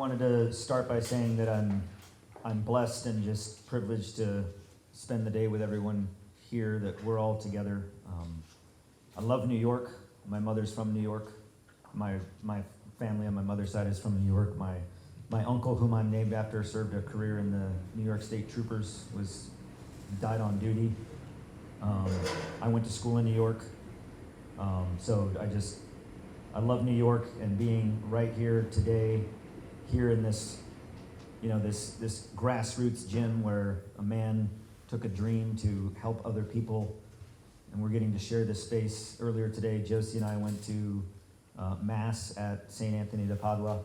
wanted to start by saying that I'm blessed and just privileged to spend the day with everyone here, that we're all together. I love New York. My mother's from New York. My family on my mother's side is from New York. My uncle, whom I'm named after, served a career in the New York State Troopers, died on duty. I went to school in New York. So I love New York, and being right here today, here in this, this grassroots gym where a man took a dream to help other people, and we're getting to share this space. Earlier today, Josie and I went to Mass at St. Anthony de Padua,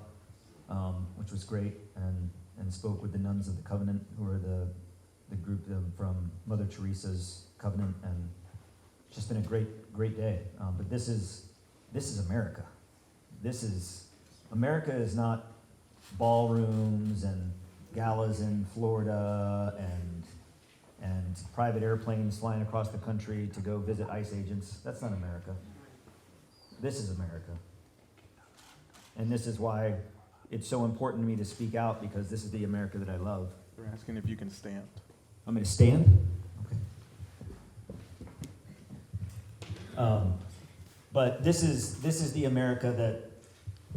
which was great, and spoke with the Nuns of the Covenant, who are the group from Mother Teresa's Covenant, and it's just been a great day. But this is America. America is not ballrooms and galas in Florida and private airplanes flying across the country to go visit ICE agents. That's not America. This is America. And this is why it's so important to me to speak out, because this is the America that I love. They're asking if you can stand. I'm going to stand? Okay. But this is the America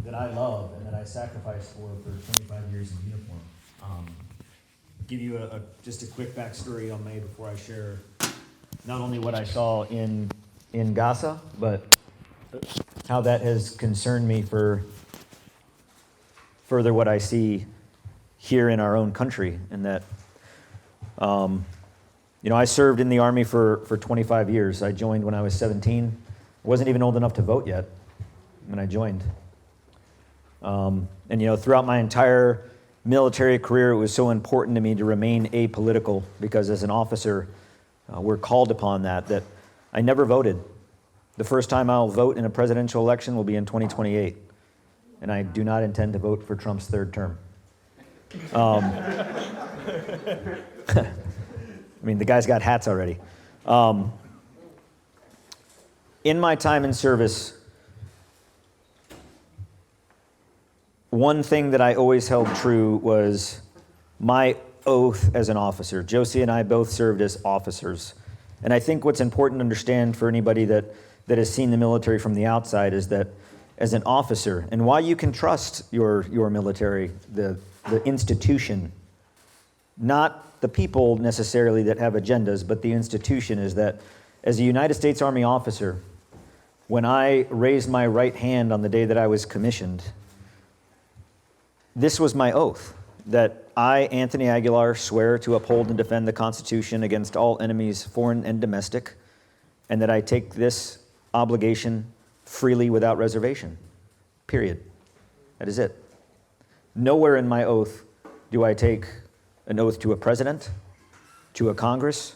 that I love and that I sacrificed for 25 years in uniform. Give you just a quick backstory on May before I share not only what I saw in Gaza, but how that has concerned me for further what I see here in our own country. And that, I served in the Army for 25 years. I joined when I was 17. I wasn't even old enough to vote yet when I joined. And throughout my entire military career, it was so important to me to remain apolitical, because as an officer, we're called upon that I never voted. The first time I'll vote in a presidential election will be in 2028, and I do not intend to vote for Trump's third term. I mean, the guy's got hats already. In my time in service, one thing that I always held true was my oath as an officer. Josie and I both served as officers. And I think what's important to understand for anybody that has seen the military from the outside is that as an officer, and why you can trust your military, the institution, not the people necessarily that have agendas, but the institution, is that as a United States Army officer, when I raised my right hand on the day that I was commissioned, this was my oath, that I, Anthony Aguilar, swear to uphold and defend the Constitution against all enemies, foreign and domestic, and that I take this obligation freely without reservation. Period. That is it. Nowhere in my oath do I take an oath to a president, to a Congress,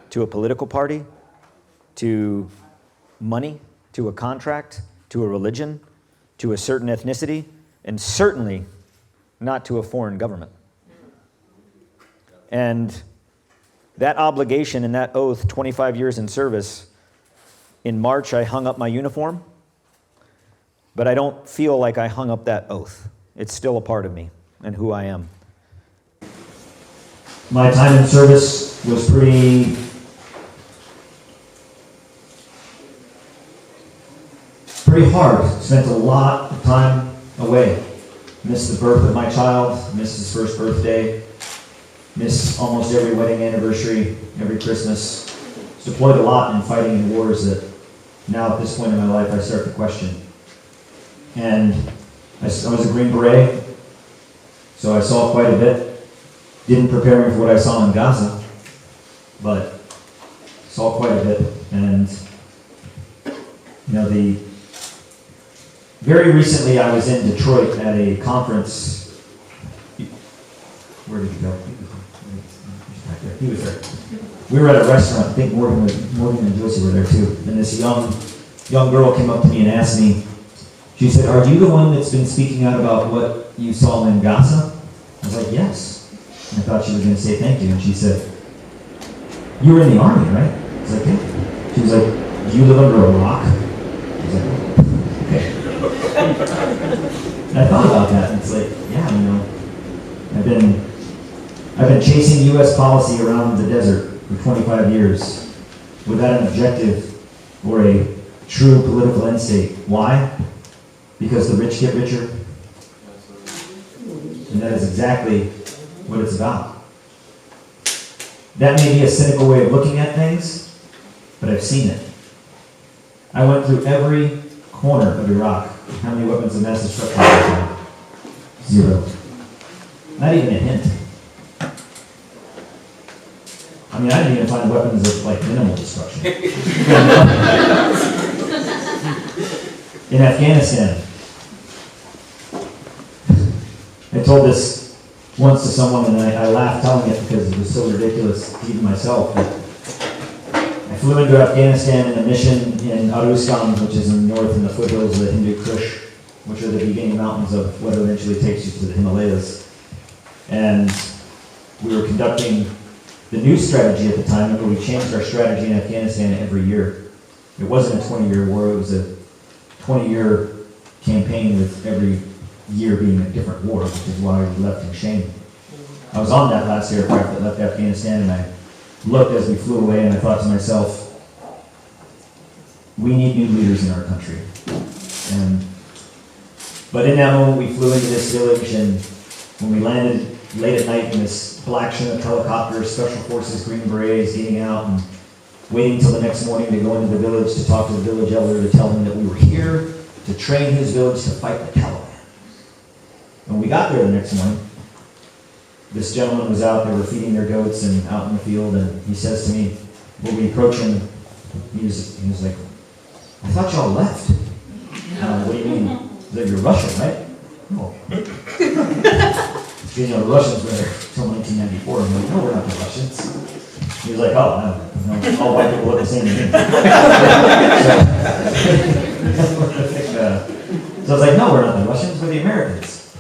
to a political party, to money, to a contract, to a religion, to a certain ethnicity, and certainly not to a foreign government. And that obligation and that oath, 25 years in service, in March I hung up my uniform, but I don't feel like I hung up that oath. It's still a part of me and who I am. My time in service was pretty hard. Spent a lot of time away. Missed the birth of my child, missed his first birthday, missed almost every wedding anniversary, every Christmas. Deployed a lot in fighting in wars that now at this point in my life I start to question. And I was a Green Beret, so I saw quite a bit. Didn't prepare me for what I saw in Gaza, but saw quite a bit. And very recently, I was in Detroit at a conference. Where did he go? He was there. We were at a restaurant. I think Morgan and Josie were there too. And this young girl came up to me and asked me, she said, "Are you the one that's been speaking out about what you saw in Gaza?" I was like, "Yes." And I thought she was going to say thank you. And she said, "You were in the Army, right?" I was like, "Yeah." She was like, "Do you live under a rock?" I was like, "Okay." And I thought about that, and it's like, yeah, U.S. policy around the desert for 25 years without an objective or a true political end state. Why? Because the rich get richer. And that is exactly what it's about. That may be a cynical way of looking at things, but I've seen it. I went through every corner of Iraq. How many weapons of mass destruction did I find? 0. Not even a hint. I mean, I didn't even find weapons of like minimal destruction. In Afghanistan, I told this once to someone and I laughed telling it because it was so ridiculous to even myself. But I flew into Afghanistan in a mission in Aruskan, which is in the north in the foothills of the Hindu Kush, which are the beginning mountains of what eventually takes you to the Himalayas. And we were conducting the new strategy at the time. Remember, we changed our strategy in Afghanistan every year. It wasn't a 20-year war, it was a 20-year campaign with every year being a different war, which is why we left in shame. I was on that last aircraft that left Afghanistan, and I looked as we flew away, and I thought to myself, we need new leaders in our country. But in that moment, we flew into this village, and when we landed late at night in this black Chinook helicopter, Special Forces Green Berets getting out and waiting till the next morning to go into the village to talk to the village elder to tell him that we were here to train his village to fight the Taliban. When we got there the next morning, this gentleman was out, they were feeding their goats and out in the field, and he says to me, when we approach him, he was like, I thought y'all left. What do you mean? He's like, you're Russian, right? No. You know, the Russians were there until 1994. I'm like, no, we're not the Russians. He was like, oh, no, all white people look the same to me. So I was like, no, we're not the Russians, we're the Americans.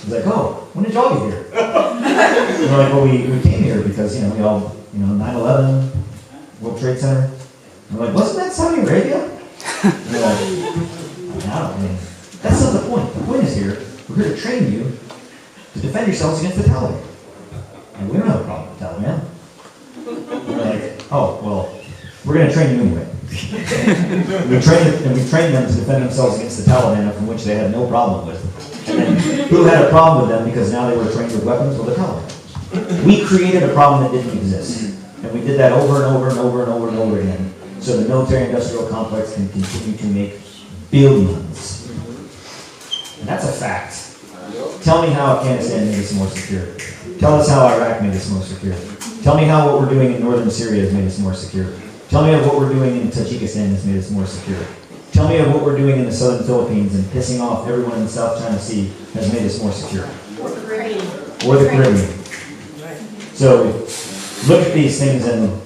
He's like, oh, when did y'all get here? And we're like, well, we came here because, we all, 9/11, World Trade Center. And we're like, wasn't that Saudi Arabia? And we're like, no, that's not the point. The point is here, we're here to train you to defend yourselves against the Taliban. And we don't have a problem with the Taliban. We're like, oh, well, we're going to train you anyway. we trained them to defend themselves against the Taliban, from which they had no problem with. And then who had a problem with them because now they were trained with weapons? Well, the Taliban. We created a problem that didn't exist. And we did that over and over and over and over and over again. So the military-industrial complex can continue to make billions. And that's a fact. Tell me how Afghanistan made us more secure. Tell us how Iraq made us more secure. Tell me how what we're doing in northern Syria has made us more secure. Tell me of what we're doing in Tajikistan has made us more secure. Tell me of what we're doing in the southern Philippines and pissing off everyone in the South China Sea has made us more secure. Or the Caribbean. Or the Caribbean. So look at these things, and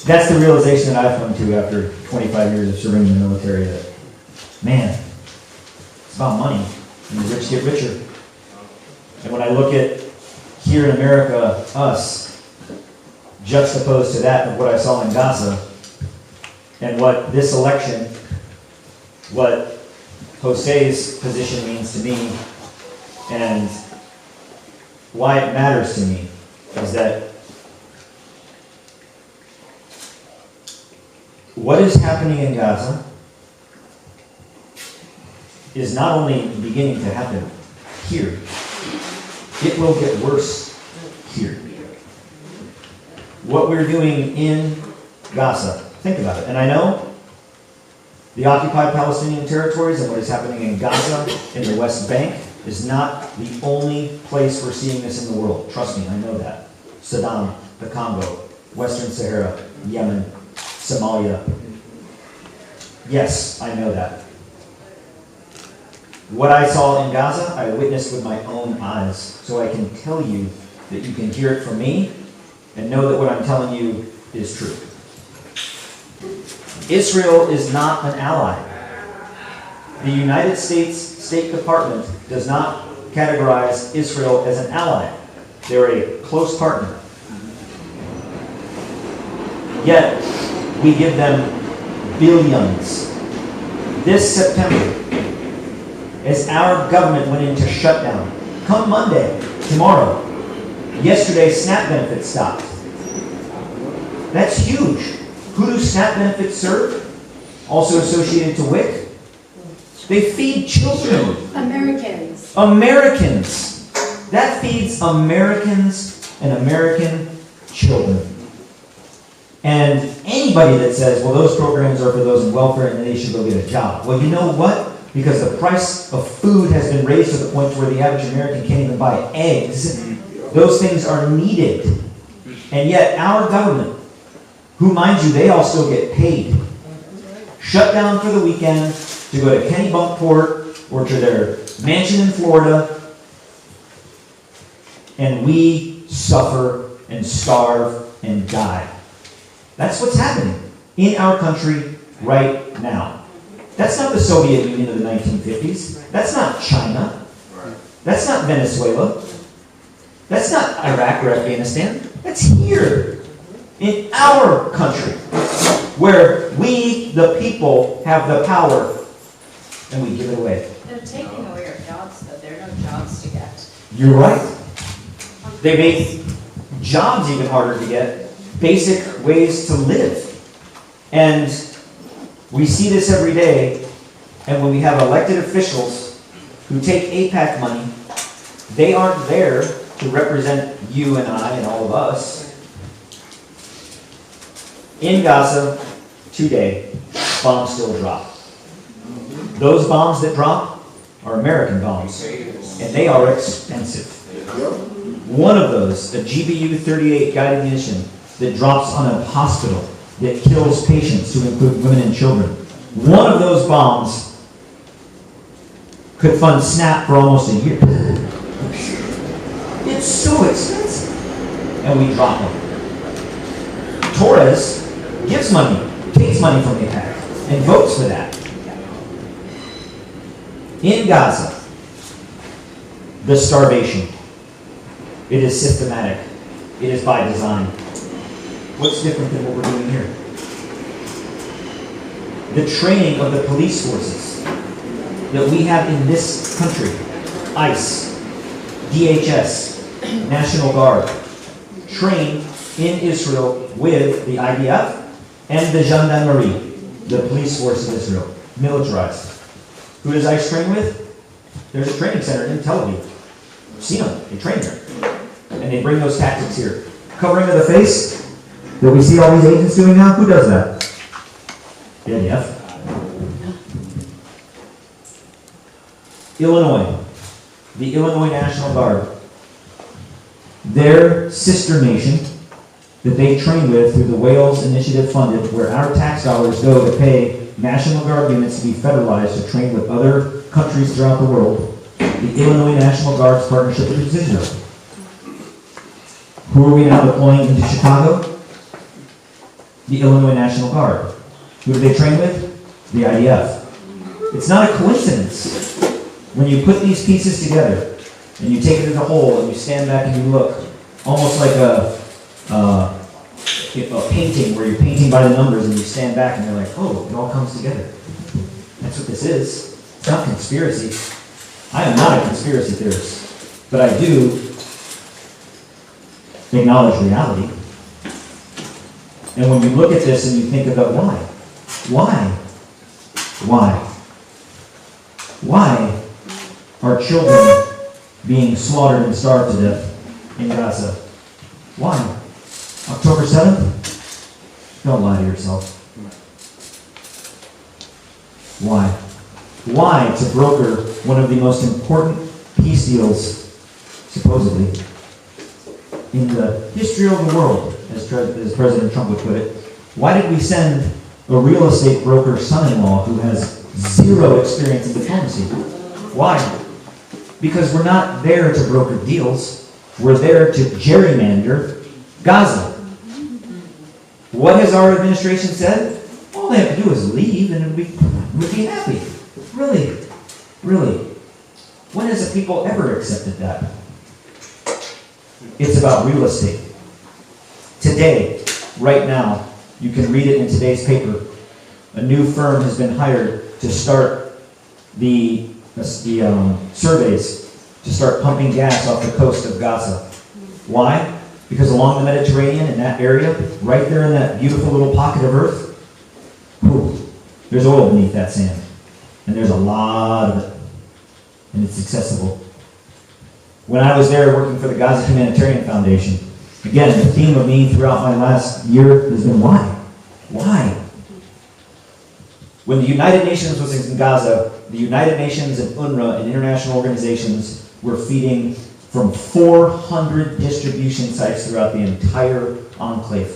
that's the realization that I've come to after 25 years of serving in the military, that, man, it's about money, and the rich get richer. And when I look at here in America, us, juxtaposed to that of what I saw in Gaza, and what this election, what Jose's position means to me, and why it matters to me, is that what is happening in Gaza is not only beginning to happen here, it will get worse here. What we're doing in Gaza, think about it. And I know the occupied Palestinian territories and what is happening in Gaza, in the West Bank, is not the only place we're seeing this in the world. Trust me, I know that. Sudan, the Congo, Western Sahara, Yemen, Somalia. Yes, I know that. What I saw in Gaza, I witnessed with my own eyes. So I can tell you that you can hear it from me and know that what I'm telling you is true. Israel is not an ally. The United States State Department does not categorize Israel as an ally. They're a close partner. Yet, we give them billions. This September, as our government went into shutdown, come Monday, tomorrow, Yesterday, SNAP benefits stopped. That's huge. Who do SNAP benefits serve? Also associated to WIC? They feed children. Americans. Americans. That feeds Americans and American children. And anybody that says, well, those programs are for those in welfare and they should go get a job. Well, you know what? Because the price of food has been raised to the point where the average American can't even buy eggs. Those things are needed. And yet our government, who, mind you, they all still get paid, shut down for the weekend to go to Kennebunkport or to their mansion in Florida, and we suffer and starve and die. That's what's happening in our country right now. That's not the Soviet Union of the 1950s. That's not China. That's not Venezuela. That's not Iraq or Afghanistan. That's here, in our country, where we, the people, have the power, and we give it away. They're taking away our jobs, though. There are no jobs to get. You're right. They make jobs even harder to get, basic ways to live. And we see this every day, and when we have elected officials who take AIPAC money, they aren't there to represent you and I and all of us. In Gaza, today, bombs still drop. Those bombs that drop are American bombs, and they are expensive. One of those, a GBU-38 guided munition that drops on a hospital that kills patients, to include women and children. One of those bombs could fund SNAP for almost a year. It's so expensive. And we drop them. Torres gives money, takes money from AIPAC, and votes for that. In Gaza, the starvation, it is systematic. It is by design. What's different than what we're doing here? The training of the police forces that we have in this country, ICE, DHS, National Guard, train in Israel with the IDF and the Gendarmerie, the police force of Israel, militarized. Who does ICE train with? There's a training center in Tel Aviv. I've seen them, they train there. And they bring those tactics here. Covering of the face, that we see all these agents doing now, who does that? The IDF. Illinois, the Illinois National Guard, their sister nation that they train with through the Wales Initiative funded, where our tax dollars go to pay National Guard units to be federalized to train with other countries throughout the world, the Illinois National Guard's partnership with Israel. Who are we now deploying into Chicago? The Illinois National Guard. Who do they train with? The IDF. It's not a coincidence. When you put these pieces together, and you take it as a whole, and you stand back and you look, almost like a painting, where you're painting by the numbers, and you stand back and you're like, oh, it all comes together. That's what this is. It's not conspiracy. I am not a conspiracy theorist, but I do acknowledge reality. And when you look at this and you think about why? Why are children being slaughtered and starved to death in Gaza? Why? October 7th? Don't lie to yourself. Why? Why to broker one of the most important peace deals, supposedly, in the history of the world, as President Trump would put it? Why did we send a real estate broker son-in-law who has zero experience in diplomacy? Why? Because we're not there to broker deals. We're there to gerrymander Gaza. What has our administration said? All they have to do is leave and we'd be happy. Really? Really? When has the people ever accepted that? It's about real estate. Today, right now, you can read it in today's paper. A new firm has been hired to start the surveys, to start pumping gas off the coast of Gaza. Why? Because along the Mediterranean, in that area, right there in that beautiful little pocket of earth, there's oil beneath that sand. And there's a lot of it. And it's accessible. When I was there working for the Gaza Humanitarian Foundation, again, the theme of me throughout my last year has been why? Why? When the United Nations was in Gaza, the United Nations and UNRWA and international organizations were feeding from 400 distribution sites throughout the entire enclave.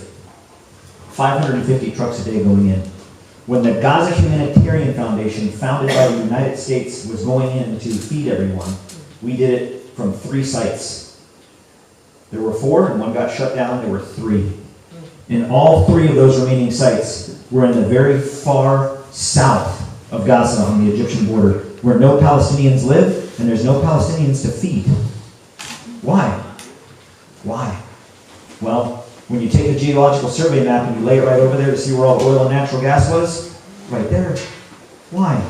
550 trucks a day going in. When the Gaza Humanitarian Foundation, founded by the United States, was going in to feed everyone, we did it from 3 sites. There were 4, and one got shut down. There were 3. And all 3 of those remaining sites were in the very far south of Gaza on the Egyptian border, where no Palestinians live, and there's no Palestinians to feed. Why? Why? Well, when you take the geological survey map and you lay it right over there to see where all the oil and natural gas was, right there. Why?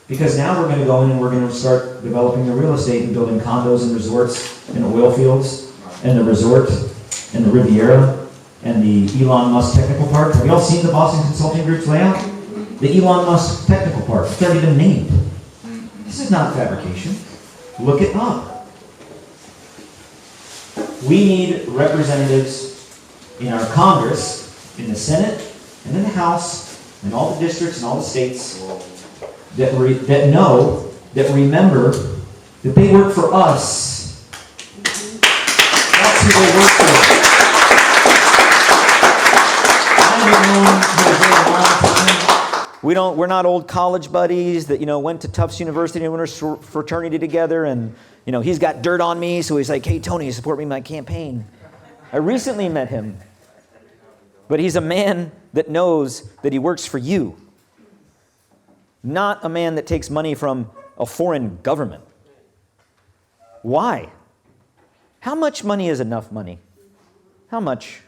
Because now we're going to go in and we're going to start developing the real estate and building condos and resorts and oil fields and the resort and the Riviera and the Elon Musk Technical Park. Have you all seen the Boston Consulting Group's layout? The Elon Musk Technical Park. It's already been named. This is not fabrication. Look it up. We need representatives in our Congress, in the Senate, and in the House, and all the districts and all the states that know, that remember that they work for us. That's who they work for. We're not old college buddies that, went to Tufts University and went to fraternity together, and, he's got dirt on me, so he's like, hey, Tony, support me in my campaign. I recently met him. But he's a man that knows that he works for you. Not a man that takes money from a foreign government. Why? How much money is enough money? How much?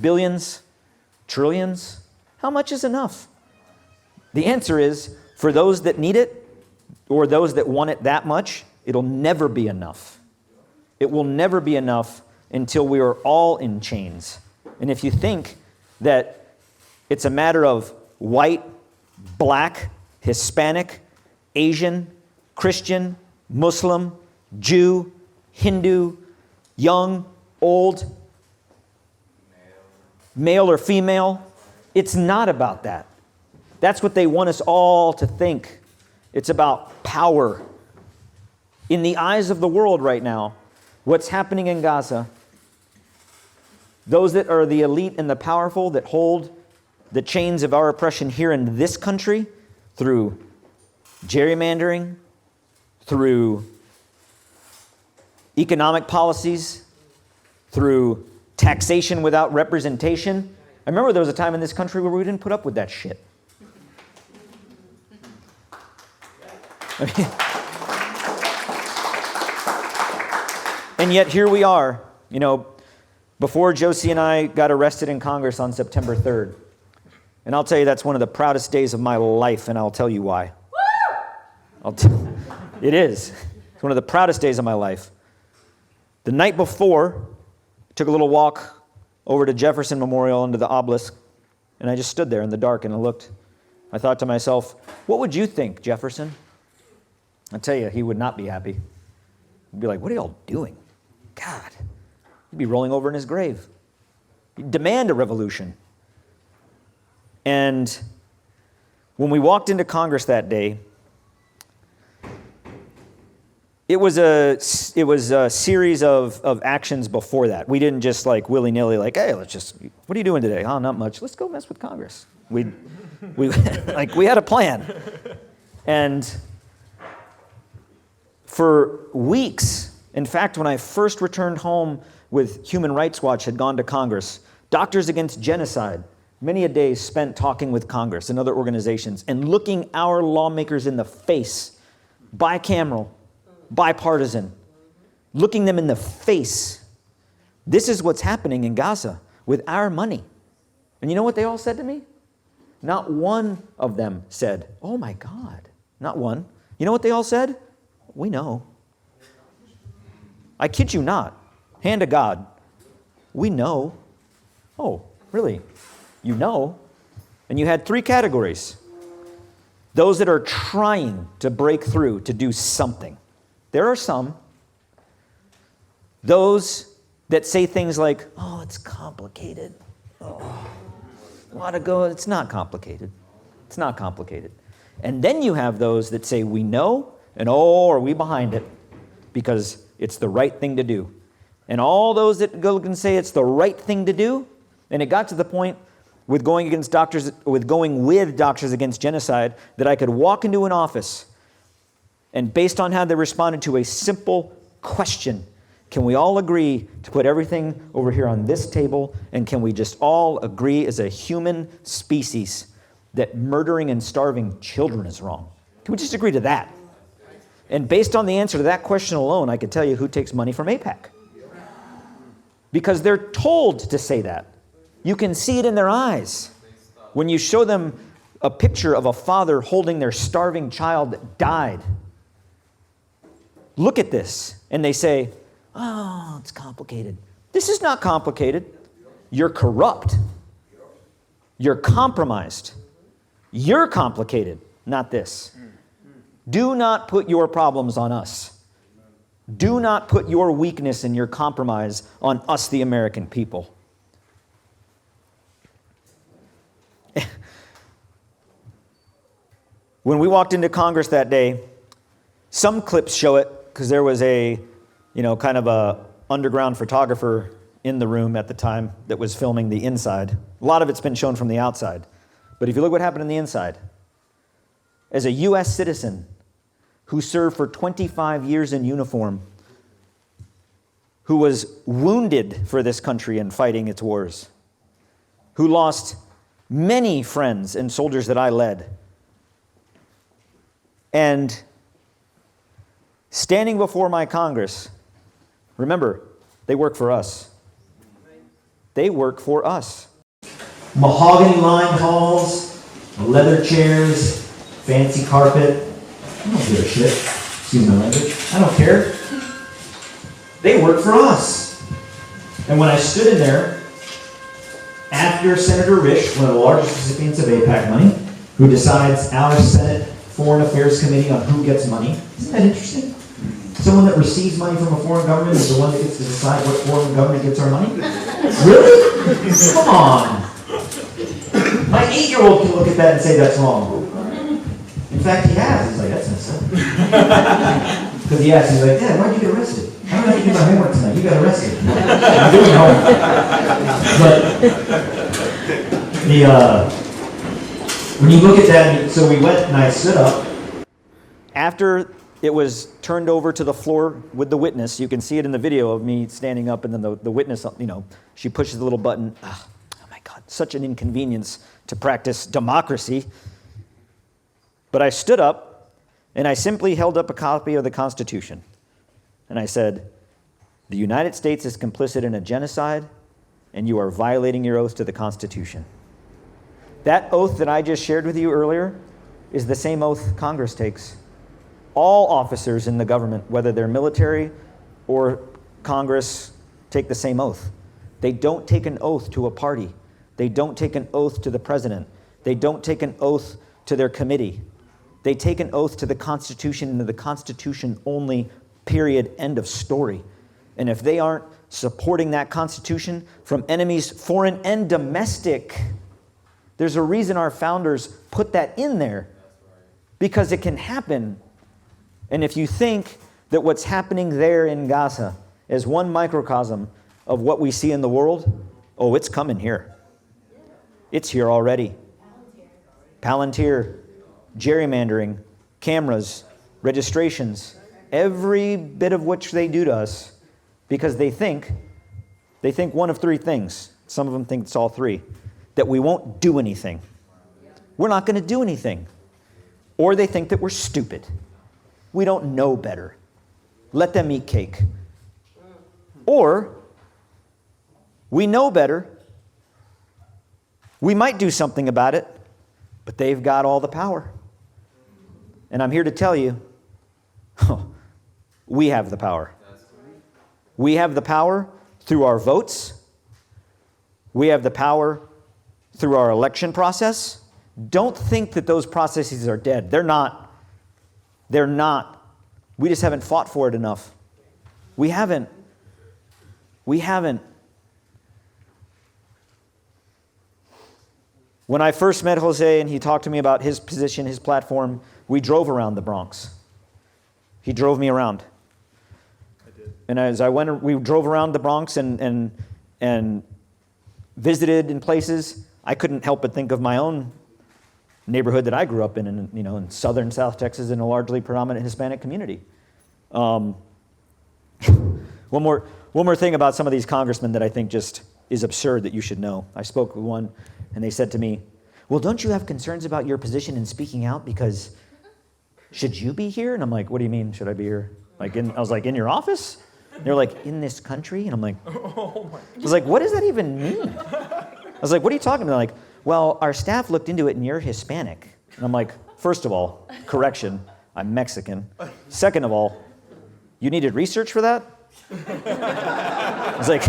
Billions? Trillions? How much is enough? The answer is, for those that need it, or those that want it that much, it'll never be enough. It will never be enough until we are all in chains. And if you think that it's a matter of white, black, Hispanic, Asian, Christian, Muslim, Jew, Hindu, young, old, male or female, it's not about that. That's what they want us all to think. It's about power. In the eyes of the world right now, what's happening in Gaza, those that are the elite and the powerful that hold the chains of our oppression here in this country through gerrymandering, through economic policies, through taxation without representation. I remember there was a time in this country where we didn't put up with that shit. And yet here we are, before Josie and I got arrested in Congress on September 3rd. And I'll tell you, that's one of the proudest days of my life, and I'll tell you why. It is. It's one of the proudest days of my life. The night before, I took a little walk over to Jefferson Memorial under the obelisk, and I just stood there in the dark and I looked. I thought to myself, what would you think, Jefferson? I'll tell you, he would not be happy. He'd be like, what are y'all doing? God. He'd be rolling over in his grave. He'd demand a revolution. And when we walked into Congress that day, it was a series of actions before that. We didn't just willy-nilly hey, what are you doing today? Oh, not much. Let's go mess with Congress. We had a plan. And for weeks, in fact, when I first returned home with Human Rights Watch had gone to Congress, Doctors Against Genocide, many a day spent talking with Congress and other organizations and looking our lawmakers in the face, bicameral, bipartisan, looking them in the face. This is what's happening in Gaza with our money. And you know what they all said to me? Not one of them said, oh my God. Not one. You know what they all said? We know. I kid you not. hand to God, we know. Oh, really? You know? And you had 3 categories. Those that are trying to break through to do something. There are some. Those that say things like, oh, it's complicated. Oh, a lot to go. It's not complicated. It's not complicated. And then you have those that say, we know, and oh, are we behind it? Because it's the right thing to do. And all those that go and say it's the right thing to do, and it got to the point with going with Doctors Against Genocide that I could walk into an office and based on how they responded to a simple question, can we all agree to put everything over here on this table, and can we just all agree as a human species that murdering and starving children is wrong? Can we just agree to that? And based on the answer to that question alone, I could tell you who takes money from AIPAC. Because they're told to say that. You can see it in their eyes. When you show them a picture of a father holding their starving child that died. Look at this. And they say, oh, it's complicated. This is not complicated. You're corrupt. You're compromised. You're complicated, not this. Do not put your problems on us. Do not put your weakness and your compromise on us, the American people. When we walked into Congress that day, some clips show it because there was a, kind of a underground photographer in the room at the time that was filming the inside. A lot of it's been shown from the outside. But if you look what happened on the inside, as a U.S. citizen who served for 25 years in uniform, who was wounded for this country in fighting its wars, who lost many friends and soldiers that I led, and standing before my Congress, remember, they work for us. They work for us. Mahogany-lined halls, leather chairs, fancy carpet. I don't give a shit. Excuse my language. I don't care. They work for us. And when I stood in there, after Senator Risch, one of the largest recipients of AIPAC money, who decides our Senate Foreign Affairs Committee on who gets money. Isn't that interesting? Someone that receives money from a foreign government is the one that gets to decide what foreign government gets our money? Really? Come on. My 8-year-old can look at that and say that's wrong. In fact, he has. He's like, that's messed up. Because he asked, he's like, Dad, why'd you get arrested? I don't have to do my homework tonight. You got arrested. I'm doing homework. But when you look at that, so we went and I stood up. After it was turned over to the floor with the witness, you can see it in the video of me standing up and then the witness, she pushes the little button. Oh my God, such an inconvenience to practice democracy. But I stood up and I simply held up a copy of the Constitution. And I said, the United States is complicit in a genocide and you are violating your oath to the Constitution. That oath that I just shared with you earlier is the same oath Congress takes. All officers in the government, whether they're military or Congress, take the same oath. They don't take an oath to a party. They don't take an oath to the president. They don't take an oath to their committee. They take an oath to the Constitution and to the Constitution only, period, end of story. And if they aren't supporting that Constitution from enemies, foreign and domestic, there's a reason our founders put that in there, because it can happen. And if you think that what's happening there in Gaza is one microcosm of what we see in the world, oh, it's coming here. It's here already. Palantir, gerrymandering, cameras, registrations, every bit of which they do to us, because they think one of 3 things. Some of them think it's all 3. That we won't do anything. We're not going to do anything. Or they think that we're stupid. We don't know better. Let them eat cake. Or we know better. We might do something about it, but they've got all the power. And I'm here to tell you, we have the power. We have the power through our votes. We have the power through our election process. Don't think that those processes are dead. They're not. They're not. We just haven't fought for it enough. We haven't. We haven't. When I first met Jose and he talked to me about his position, his platform, we drove around the Bronx. He drove me around. I did. And as I went, we drove around the Bronx and visited in places. I couldn't help but think of my own neighborhood that I grew up in southern South Texas, in a largely predominant Hispanic community. One more thing about some of these congressmen that I think just is absurd that you should know. I spoke with one, and they said to me, well, don't you have concerns about your position in speaking out because should you be here? And I'm like, what do you mean, should I be here? I was like, in your office? They're like, in this country? And I'm like, I was like, what does that even mean? I was like, what are you talking about? They're like, well, our staff looked into it and you're Hispanic. And I'm like, first of all, correction, I'm Mexican. Second of all, you needed research for that? I was like,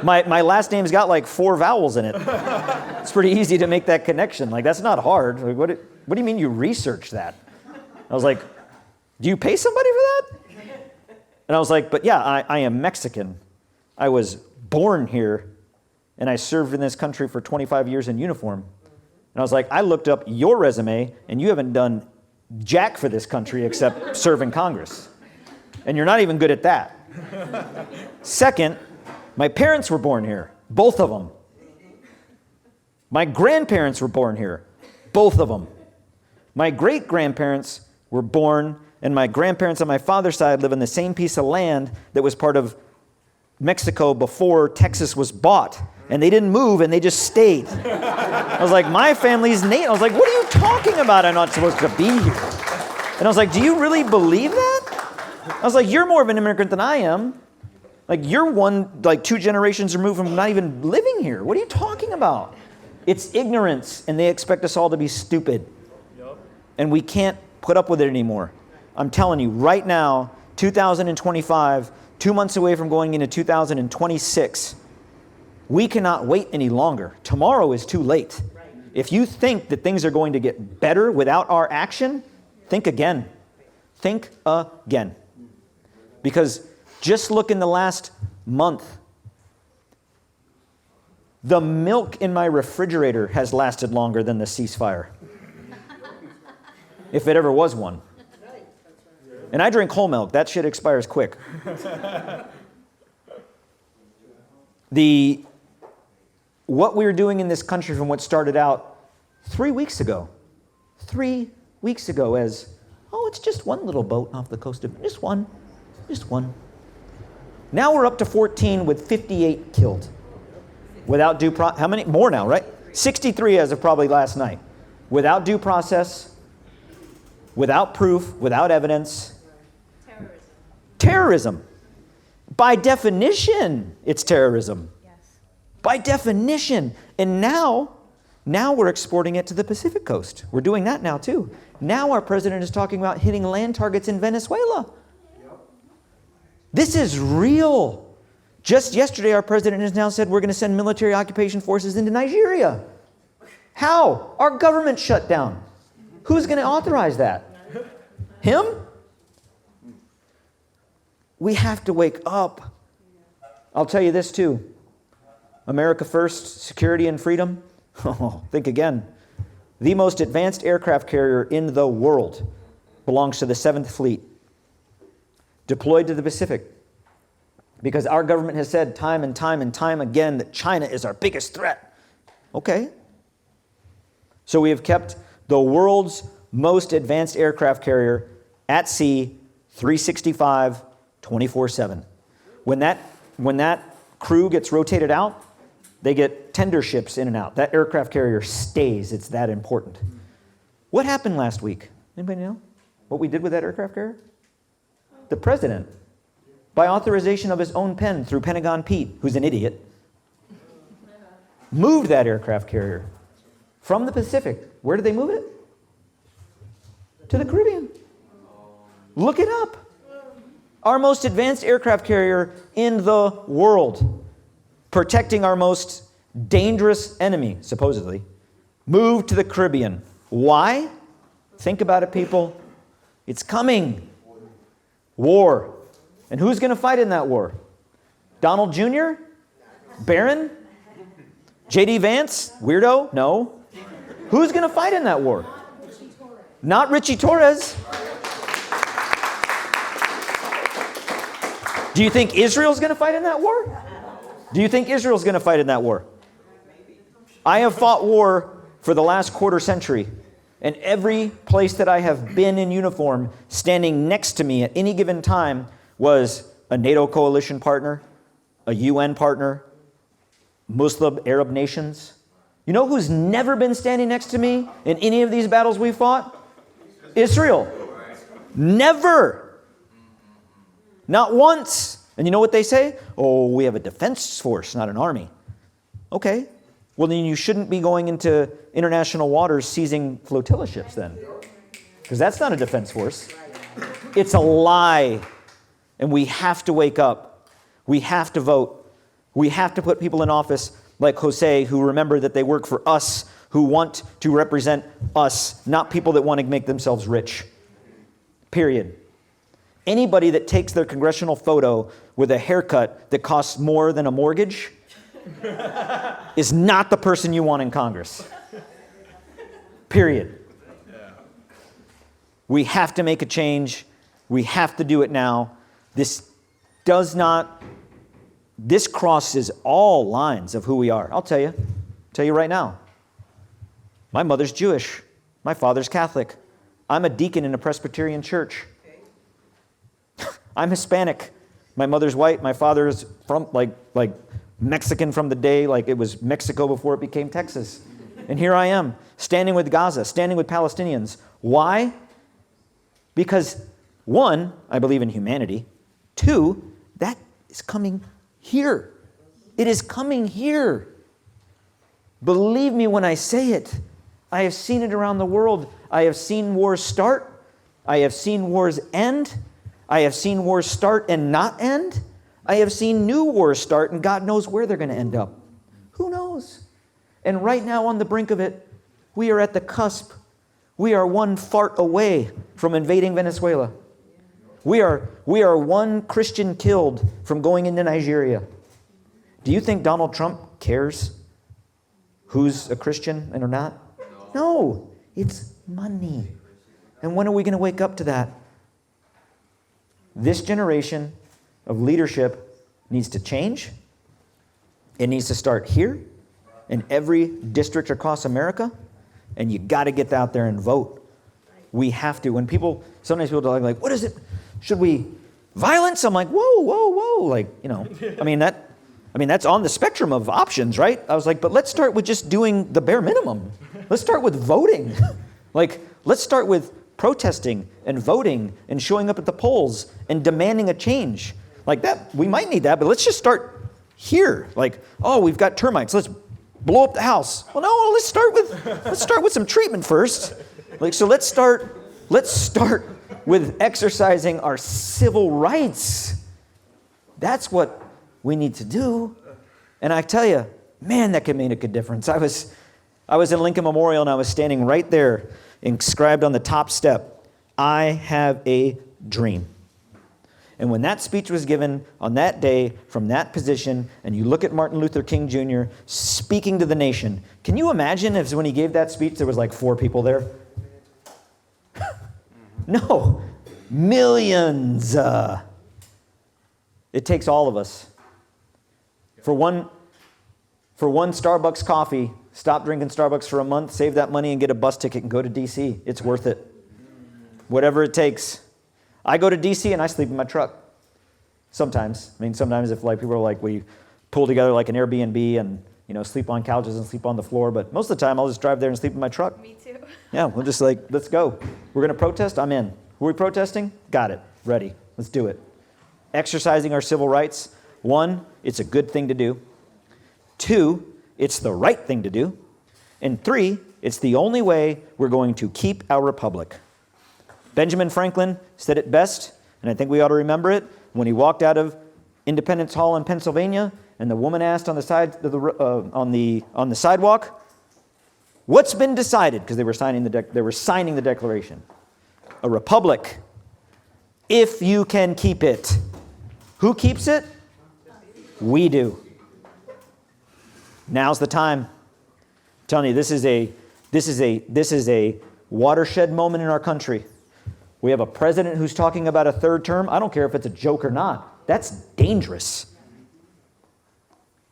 my last name's got like 4 vowels in it. It's pretty easy to make that connection. Like, that's not hard. Like, what do you mean you researched that? I was like, do you pay somebody for that? And I was like, but yeah, I am Mexican. I was born here, and I served in this country for 25 years in uniform. And I was like, I looked up your resume, and you haven't done jack for this country except serve in Congress. And you're not even good at that. Second, my parents were born here, both of them. My grandparents were born here, both of them. My great-grandparents were born, and my grandparents on my father's side live in the same piece of land that was part of Mexico before Texas was bought. And they didn't move, and they just stayed. I was like, my family's native. I was like, what are you talking about? I'm not supposed to be here. And I was like, do you really believe that? I was like, you're more of an immigrant than I am. Like, you're 2 generations removed from not even living here. What are you talking about? It's ignorance, and they expect us all to be stupid. Yep. And we can't put up with it anymore. I'm telling you, right now, 2025, 2 months away from going into 2026, we cannot wait any longer. Tomorrow is too late. Right. If you think that things are going to get better without our action, think again. Think again. Because just look in the last month. The milk in my refrigerator has lasted longer than the ceasefire. If it ever was one. And I drink whole milk. That shit expires quick. What we're doing in this country from what started out 3 weeks ago. 3 weeks ago as, it's just one little boat off the coast of, just one. Now we're up to 14 with 58 killed. Without due process. How many? More now, right? 63 as of probably last night. Without due process, without proof, without evidence. Terrorism. By definition, it's terrorism. Yes. By definition. And now we're exporting it to the Pacific coast. We're doing that now too. Now our president is talking about hitting land targets in Venezuela. This is real. Just yesterday, our president has now said we're going to send military occupation forces into Nigeria. How? Our government shut down. Who's going to authorize that? Him? We have to wake up. I'll tell you this too. America first, security and freedom. Think again. The most advanced aircraft carrier in the world belongs to the 7th Fleet. Deployed to the Pacific. Because our government has said time and time and time again that China is our biggest threat. Okay. So we have kept the world's most advanced aircraft carrier at sea, 365, 24/7. When that crew gets rotated out, they get tender ships in and out. That aircraft carrier stays. It's that important. What happened last week? Anybody know what we did with that aircraft carrier? The president, by authorization of his own pen through Pentagon Pete, who's an idiot, moved that aircraft carrier from the Pacific. Where did they move it? To the Caribbean. Look it up. Our most advanced aircraft carrier in the world, protecting our most dangerous enemy, supposedly, moved to the Caribbean. Why? Think about it, people. It's coming. War. And who's going to fight in that war? Donald Jr.? Barron? J.D. Vance? Weirdo? No. Who's going to fight in that war? Not Richie Torres. Do you think Israel's going to fight in that war? Do you think Israel's going to fight in that war? I have fought war for the last quarter century, and every place that I have been in uniform, standing next to me at any given time was a NATO coalition partner, a UN partner, Muslim Arab nations. You know who's never been standing next to me in any of these battles we fought? Israel. Never. Not once. And you know what they say? Oh, we have a defense force, not an army. Okay. Well, then you shouldn't be going into international waters seizing flotilla ships then. Because that's not a defense force. It's a lie. And we have to wake up. We have to vote. We have to put people in office like Jose who remember that they work for us, who want to represent us, not people that want to make themselves rich. Period. Anybody that takes their congressional photo with a haircut that costs more than a mortgage is not the person you want in Congress. Period. We have to make a change. We have to do it now. This crosses all lines of who we are. I'll tell you right now. My mother's Jewish. My father's Catholic. I'm a deacon in a Presbyterian church. I'm Hispanic. My mother's white. My father is from like Mexican from the day, like it was Mexico before it became Texas. And here I am, standing with Gaza, standing with Palestinians. Why? Because one, I believe in humanity. Two, that is coming here. It is coming here. Believe me when I say it. I have seen it around the world. I have seen wars start. I have seen wars end. I have seen wars start and not end. I have seen new wars start, and God knows where they're going to end up. Who knows? And right now on the brink of it, we are at the cusp. We are one fart away from invading Venezuela. We are one Christian killed from going into Nigeria. Do you think Donald Trump cares who's a Christian and or not? No, it's money. And when are we going to wake up to that? This generation of leadership needs to change. It needs to start here in every district across America. And you got to get out there and vote. We have to. Sometimes people are like, what is it? Should we violence? I'm like, whoa. Like, that's on the spectrum of options, right? I was like, but let's start with just doing the bare minimum. Let's start with voting. Let's start with protesting and voting and showing up at the polls and demanding a change. Like that, we might need that, but let's just start here. We've got termites. Let's blow up the house. Well, no, let's start with some treatment first. So let's start with exercising our civil rights. That's what we need to do. And I tell you, man, that could make a difference. I was in Lincoln Memorial and I was standing right there, inscribed on the top step, I have a dream. And when that speech was given on that day from that position, and you look at Martin Luther King Jr. speaking to the nation, can you imagine if when he gave that speech there was like 4 people there? No, millions. It takes all of us. For one Starbucks coffee, stop drinking Starbucks for a month, save that money and get a bus ticket and go to DC. It's worth it. Whatever it takes. I go to DC and I sleep in my truck. Sometimes. Sometimes if people are we pull together like an Airbnb and sleep on couches and sleep on the floor, but most of the time I'll just drive there and sleep in my truck. Me too. Yeah, we'll just let's go. We're going to protest? I'm in. Who are we protesting? Got it. Ready. Let's do it. Exercising our civil rights. 1, it's a good thing to do. 2, it's the right thing to do. And 3, it's the only way we're going to keep our republic. Benjamin Franklin said it best, and I think we ought to remember it. when he walked out of Independence Hall in Pennsylvania, and the woman asked on the side of on the sidewalk, "What's been decided?" Because they were signing the Declaration. "A republic, if you can keep it." Who keeps it? We do. Now's the time. I'm telling you, this is a watershed moment in our country. We have a president who's talking about a third term. I don't care if it's a joke or not. That's dangerous.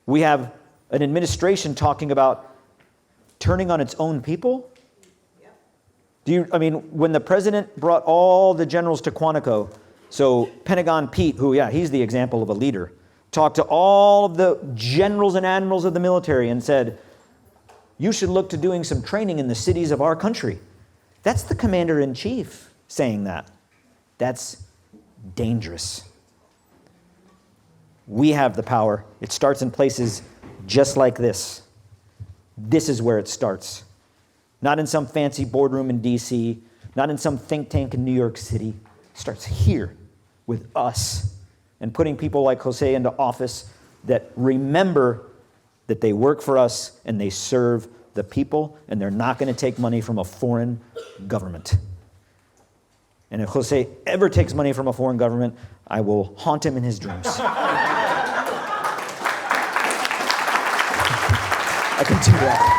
We have an administration talking about turning on its own people. When the president brought all the generals to Quantico, so Pentagon Pete, who, he's the example of a leader, talked to all of the generals and admirals of the military and said, "You should look to doing some training in the cities of our country." That's the commander-in-chief saying that. That's dangerous. We have the power. It starts in places just like this. This is where it starts. Not in some fancy boardroom in DC, not in some think tank in New York City. It starts here with us and putting people like Jose into office that remember that they work for us and they serve the people, and they're not going to take money from a foreign government. And if Jose ever takes money from a foreign government, I will haunt him in his dreams. I can do that.